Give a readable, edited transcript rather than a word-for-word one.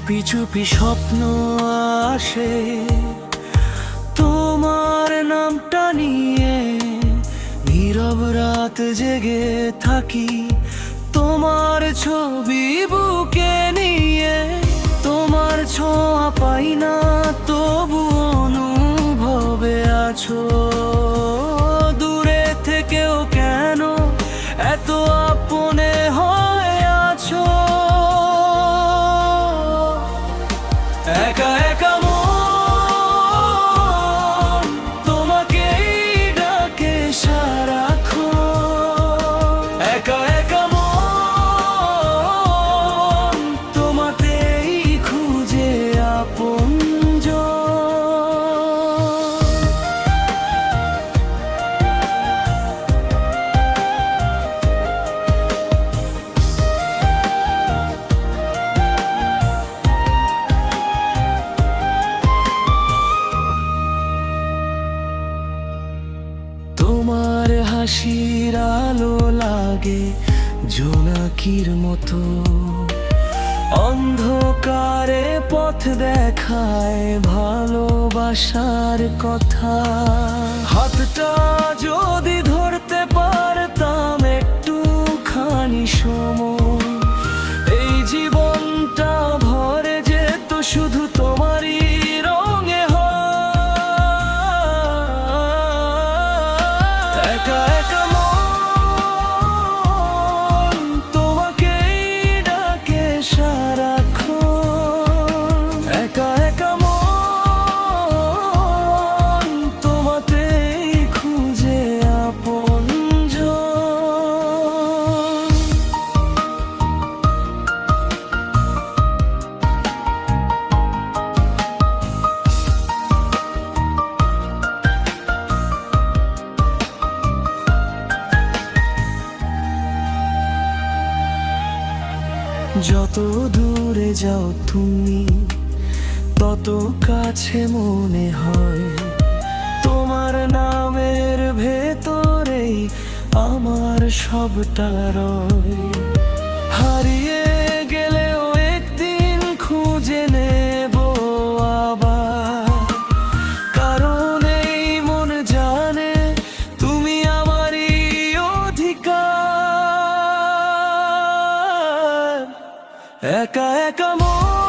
চুপি চুপি স্বপ্ন আসে তোমার নামটা নিয়ে, নীরব রাত জেগে থাকি তোমার ছবি বুকে নিয়ে। তোমার ছোঁয়া পাই না তবু অনুভবে আছো, দূরে থেকেও কেন এত আপনে হয়ে আছো। একা একা মন তোমাকেই ডাকে সারাক্ষণ, একা একা মন তোমাতেই খুঁজে আপনজন। তোমার হাসির আলো লাগে জোনাকির মতো, অন্ধকারে পথ দেখায় ভালোবাসার কথা। হাতটা যদি ধরতে পারতাম একটুখানি সময়, এই জীবনটা ভরে যেত শুধু তোমারই রঙে। একা একা মন তোমাকেই ডাকে সারাক্ষণ, একা একা মন তোমাতেই খুঁজে আপনজন। যত দূরে যাও তুমি তত কাছে মনে হয়, তোমার নামের ভেতরেই আমার সবটা রয়। হারিয়ে গেলেও একদিন খুঁজে নেব আবার, কারণ এই মন জানে তুমি আমারই অধিকার। একা একা মন